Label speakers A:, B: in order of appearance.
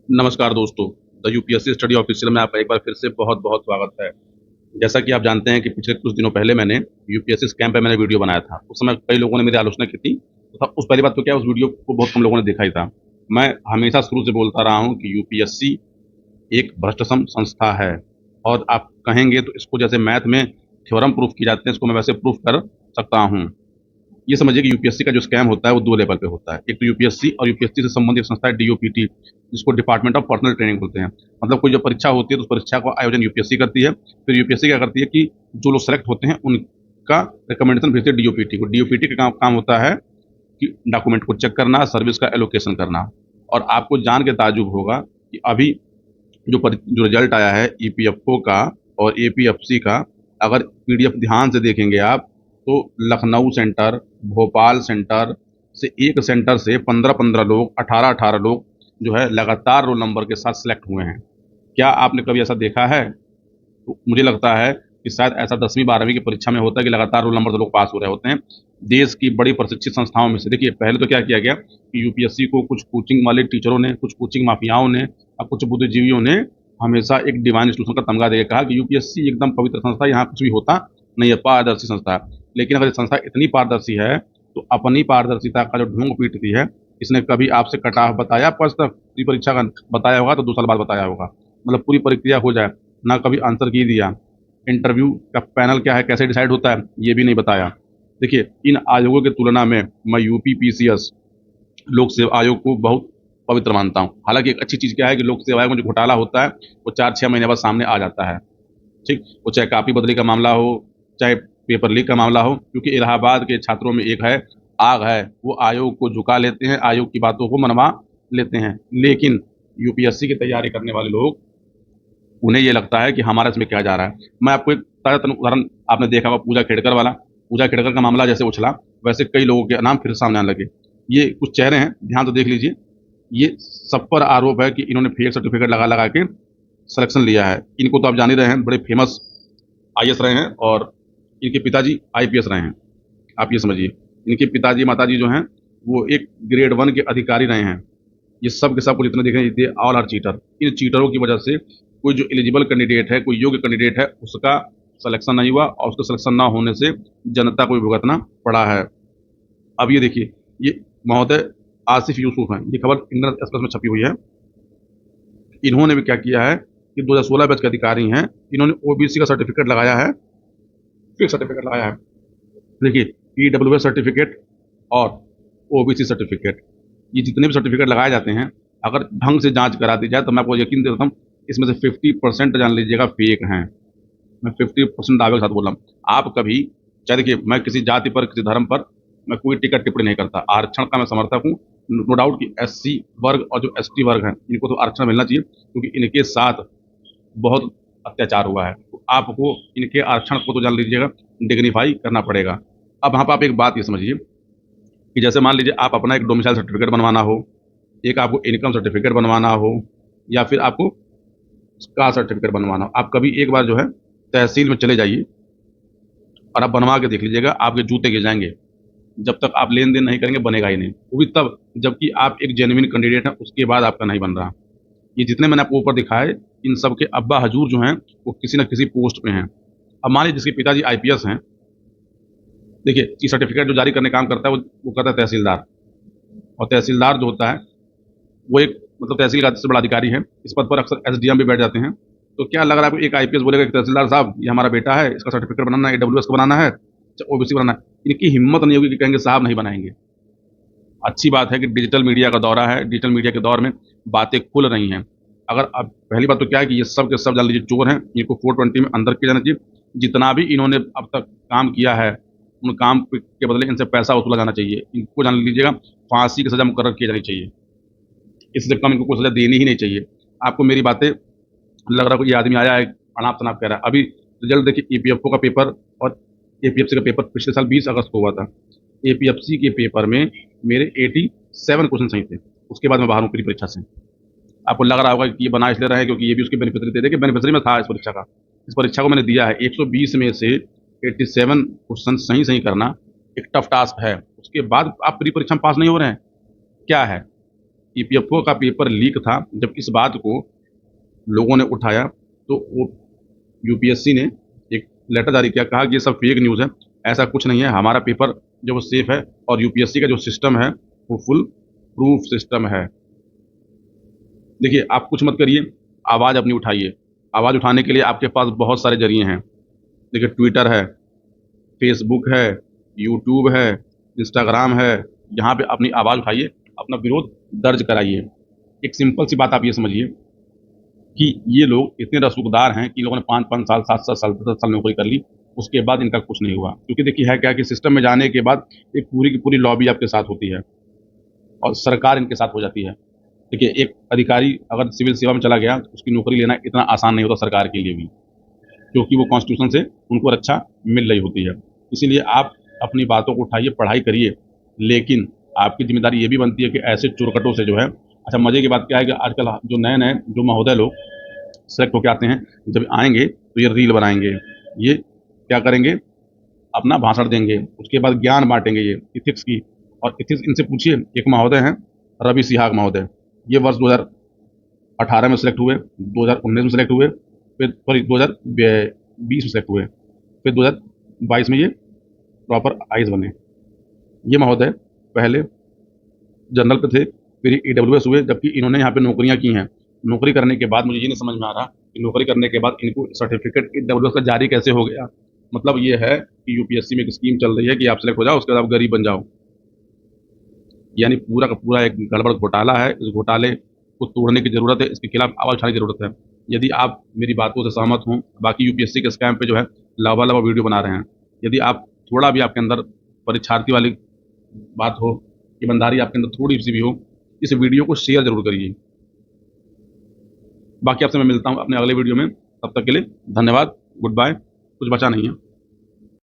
A: नमस्कार दोस्तों, the UPSC study official में आपका एक बार फिर से बहुत-बहुत स्वागत है। जैसा कि आप जानते हैं कि पिछले कुछ दिनों पहले मैंने यूपीएससी स्कैम पे मैंने वीडियो बनाया था। उस समय कई लोगों ने मेरी आलोचना की थी। उस पहली बात तो क्या है, उस वीडियो को बहुत कम लोगों ने देखा ही था। मैं हमेशा शुरू से बोलता रहा हूँ कि यूपीएससी एक भ्रष्टसम संस्था है और आप कहेंगे तो इसको जैसे मैथ में थ्योरम प्रूफ किए जाते हैं, इसको मैं वैसे प्रूफ कर सकता हूँ। ये समझिए कि यूपीएससी का जो स्कैम होता है वो 2 लेवल पे होता है। एक तो यूपीएससी और यूपीएससी से संबंधित संस्था है डीओपीटी, जिसको डिपार्टमेंट ऑफ पर्सनल ट्रेनिंग बोलते हैं। मतलब कोई जो परीक्षा होती है तो उस परीक्षा का आयोजन यूपीएससी करती है। फिर यूपीएससी क्या करती है कि जो लोग सेलेक्ट होते हैं उनका रिकमेंडेशन भेजते हैं डीओपीटी को। डीओपीटी का काम होता है कि डॉक्यूमेंट को चेक करना, सर्विस का एलोकेशन करना। और आपको जान के ताज्जुब होगा कि अभी जो रिजल्ट आया है ईपीएफओ का और एपीएफसी का, अगर पीडीएफ ध्यान से देखेंगे आप, तो लखनऊ सेंटर, भोपाल सेंटर से एक सेंटर से 15-15 लोग, 18-18 लोग जो है लगातार रोल नंबर के साथ सिलेक्ट हुए हैं। क्या आपने कभी ऐसा देखा है? तो मुझे लगता है कि शायद ऐसा 10वीं 12वीं की परीक्षा में होता है कि लगातार रोल नंबर से लोग पास हो रहे होते हैं। देश की बड़ी प्रशिक्षित संस्थाओं में से देखिए, पहले तो क्या किया गया कि यूपीएससी को कुछ कोचिंग वाले टीचरों ने, कुछ कोचिंग माफियाओं ने और कुछ बुद्धिजीवियों ने हमेशा एक डिवाइन इंस्टीट्यूशन का तमगा देकर कहा कि यूपीएससी एकदम पवित्र संस्था है, यहाँ कुछ भी होता नहीं है, पारदर्शी संस्था है। लेकिन अगर ये संस्था इतनी पारदर्शी है तो अपनी पारदर्शिता का जो ढोंग पीटती है, इसने कभी आपसे कटा बताया प्रश्न तक परीक्षा का बताया होगा तो 2 साल बाद बताया होगा। मतलब पूरी प्रक्रिया हो जाए, ना कभी आंसर की दिया। इंटरव्यू का पैनल क्या है, कैसे डिसाइड होता है, ये भी नहीं बताया। देखिए, इन आयोगों की तुलना में मैं यूपी पीसीएस लोक सेवा आयोग को बहुत पवित्र मानता हूँ। हालांकि एक अच्छी चीज़ क्या है कि लोक सेवा आयोग में जो घोटाला होता है वो 4-6 महीने बाद सामने आ जाता है। ठीक, वो चाहे कापी बदली का मामला हो, चाहे पेपर लीक का मामला हो, क्योंकि इलाहाबाद के छात्रों में एक है, आग है, वो आयोग को झुका लेते हैं, आयोग की बातों को मनवा लेते हैं। लेकिन यूपीएससी की तैयारी करने वाले लोग, उन्हें ये लगता है कि हमारा इसमें क्या जा रहा है। मैं आपको एक ताज़ा उदाहरण, आपने देखा होगा पूजा खेड़कर वाला। पूजा खेड़कर का मामला जैसे उछला, वैसे कई लोगों के नाम फिर सामने आने लगे। ये कुछ चेहरे हैं, ध्यान से देख लीजिए। ये सब पर आरोप है कि इन्होंने फेक सर्टिफिकेट लगा लगा के सिलेक्शन लिया है। इनको तो आप जान ही रहे हैं, बड़े फेमस आईएएस रहे हैं और इनके पिताजी आईपीएस रहे हैं। आप ये समझिए, इनके पिताजी माताजी जो हैं वो एक ग्रेड 1 के अधिकारी रहे हैं। ये सब के सब को जितने देख रहे हैं, ये ऑल आर चीटर। इन चीटरों की वजह से कोई जो एलिजिबल कैंडिडेट है, कोई योग्य कैंडिडेट है, उसका सिलेक्शन नहीं हुआ और उसका सिलेक्शन ना होने से जनता को भी भुगतना पड़ा है। अब ये देखिए, ये महोदय आसिफ यूसुफ हैं, ये खबर इंडियन एक्सप्रेस में छपी हुई है। इन्होंने भी क्या किया है कि 2016 बैच के अधिकारी हैं, इन्होंने ओबीसी का सर्टिफिकेट लगाया है, फिक्स सर्टिफिकेट लगाया है। देखिए, ईडब्ल्यूएस सर्टिफिकेट और ओबीसी सर्टिफिकेट, ये जितने भी सर्टिफिकेट लगाए जाते हैं, अगर ढंग से जांच करा दी जाए तो मैं आपको यकीन देता हूँ इसमें से 50% जान लीजिएगा फेक हैं। मैं 50% दावे के साथ बोल रहा हूँ। आप कभी, चाहे देखिए, मैं किसी जाति पर, किसी धर्म पर मैं कोई टिकट टिप्पणी नहीं करता। आरक्षण का मैं समर्थक हूँ। नो डाउट कि एससी वर्ग और जो एसटी वर्ग हैं, इनको तो आरक्षण मिलना चाहिए, क्योंकि इनके साथ बहुत अत्याचार हुआ है। तो आपको इनके आरक्षण को तो जान लीजिएगा डिग्निफाई करना पड़ेगा। अब यहाँ पर आप एक बात ये समझिए कि जैसे मान लीजिए आप अपना एक डोमिसाइल सर्टिफिकेट बनवाना हो, एक आपको इनकम सर्टिफिकेट बनवाना हो, या फिर आपको कास्ट सर्टिफिकेट बनवाना हो, आप कभी एक बार जो है तहसील में चले जाइए और आप बनवा के देख लीजिएगा, आपके जूते गिर जाएंगे। जब तक आप लेन देन नहीं करेंगे बनेगा ही नहीं, वो भी तब जबकि आप एक जेन्युइन कैंडिडेट हैं, उसके बाद आपका नहीं बन रहा। ये जितने मैंने आपको ऊपर दिखाए, इन सब के अब्बा हजूर जो हैं वो किसी न किसी पोस्ट पे हैं। अब मान लीजिए जिसके पिताजी आईपीएस हैं, देखिए, ये सर्टिफिकेट जो जारी करने काम करता है वो करता है तहसीलदार। और तहसीलदार जो होता है वो एक, मतलब तहसील का सबसे बड़ा अधिकारी है। इस पद पर अक्सर एसडीएम भी बैठ जाते हैं। तो क्या लग रहा है आपको, एक आईपीएस बोलेगा कि तहसीलदार साहब ये हमारा बेटा है, इसका सर्टिफिकेट बनाना है, एडब्ल्यूएस का बनाना है, ओबीसी बनाना है। इनकी हिम्मत नहीं होगी कि कहेंगे साहब नहीं बनाएंगे। अच्छी बात है कि डिजिटल मीडिया का दौरा है, डिजिटल मीडिया के दौर में बातें खुल रही हैं। अगर अब पहली बात तो क्या है कि ये सब के सब जान लीजिए चोर हैं, इनको 420 में अंदर किया जाना चाहिए। जितना भी इन्होंने अब तक काम किया है, उन काम के बदले इनसे पैसा वसूला जाना चाहिए। इनको जान लीजिएगा फांसी की सजा मुकर्रर की जानी चाहिए। इससे कम इनको कोई सजा देनी ही नहीं चाहिए। आपको मेरी बातें लग रहा है कि ये आदमी आया है अनाप शनाप कह रहा है। अभी रिजल्ट देखिए, ईपीएफओ का पेपर और एपीएफसी का पेपर पिछले साल 20 अगस्त को हुआ था। एपीएफसी के पेपर में मेरे 87 क्वेश्चन सही थे। उसके बाद मैं बाहर हूँ पूरी परीक्षा से। आपको लग रहा होगा कि ये बना इसलिए रहे क्योंकि ये भी उसकी बेनिफिशियरी थे। देखिए, बेनिफिशियरी में था इस परीक्षा का। इस परीक्षा को मैंने दिया है। 120 में से 87 क्वेश्चन सही सही करना एक टफ टास्क है। उसके बाद आप प्री परीक्षा में पास नहीं हो रहे हैं, क्या है? ईपीएफओ का पेपर लीक था। जब इस बात को लोगों ने उठाया तो वो यूपीएससी ने एक लेटर जारी किया, कहा कि ये सब फेक न्यूज़ है, ऐसा कुछ नहीं है, हमारा पेपर जो वो सेफ है और यूपीएससी का जो सिस्टम है वो फुल प्रूफ सिस्टम है। देखिए, आप कुछ मत करिए, आवाज़ अपनी उठाइए। आवाज़ उठाने के लिए आपके पास बहुत सारे ज़रिए हैं। देखिए, ट्विटर है, फेसबुक है, यूट्यूब है, इंस्टाग्राम है, यहाँ पे अपनी आवाज़ उठाइए, अपना विरोध दर्ज कराइए। एक सिंपल सी बात आप ये समझिए कि ये लोग इतने रसूखदार हैं कि इन लोगों ने 5-5 साल, 7-7 साल, 10 साल नौकरी कर ली, उसके बाद इनका कुछ नहीं हुआ। क्योंकि देखिए है क्या कि सिस्टम में जाने के बाद एक पूरी की पूरी लॉबी आपके साथ होती है और सरकार इनके साथ हो जाती है। देखिए, एक अधिकारी अगर सिविल सेवा में चला गया, तो उसकी नौकरी लेना इतना आसान नहीं होता सरकार के लिए भी, क्योंकि वो कॉन्स्टिट्यूशन से उनको रक्षा मिल रही होती है। इसीलिए आप अपनी बातों को उठाइए, पढ़ाई करिए, लेकिन आपकी ज़िम्मेदारी ये भी बनती है कि ऐसे चुरकटों से जो है। अच्छा, मज़े की बात क्या है कि आजकल जो नए-नए जो महोदय लोग सेलेक्ट होके आते हैं, जब आएँगे तो ये रील बनाएँगे, ये क्या करेंगे, अपना भाषण देंगे, उसके बाद ज्ञान बाँटेंगे ये एथिक्स की। और एथिक्स इनसे पूछिए, एक महोदय हैं रवि सिहाग महोदय, ये वर्ष 2018 में सेलेक्ट हुए, 2019 में सेलेक्ट हुए, फिर सॉरी 2020 में सेलेक्ट हुए, फिर 2022 में ये प्रॉपर आईएएस बने। ये महोदय पहले जनरल पे थे, फिर ईडब्ल्यूएस हुए, जबकि इन्होंने यहाँ पे नौकरियाँ की हैं। नौकरी करने के बाद मुझे ये नहीं समझ में आ रहा कि नौकरी करने के बाद इनको सर्टिफ़िकेट ईडब्ल्यूएस का जारी कैसे हो गया? मतलब ये है कि यूपीएससी में एक स्कीम चल रही है कि आप सेलेक्ट हो जाओ, उसके बाद आप गरीब बन जाओ। यानी पूरा का पूरा एक गड़बड़ घोटाला है। इस घोटाले को तोड़ने की ज़रूरत है, इसके खिलाफ आवाज़ उठाने की ज़रूरत है। यदि आप मेरी बातों से सहमत हों, बाकी यूपीएससी के स्कैम पे जो है लवा-लवा वीडियो बना रहे हैं। यदि आप थोड़ा भी आपके अंदर परीक्षार्थी वाली बात हो, ईमानदारी आपके अंदर थोड़ी-सी भी हो, इस वीडियो को शेयर ज़रूर करिए। बाकी आपसे मैं मिलता हूँ अपने अगले वीडियो में, तब तक के लिए धन्यवाद, गुड बाय। कुछ बचा नहीं है।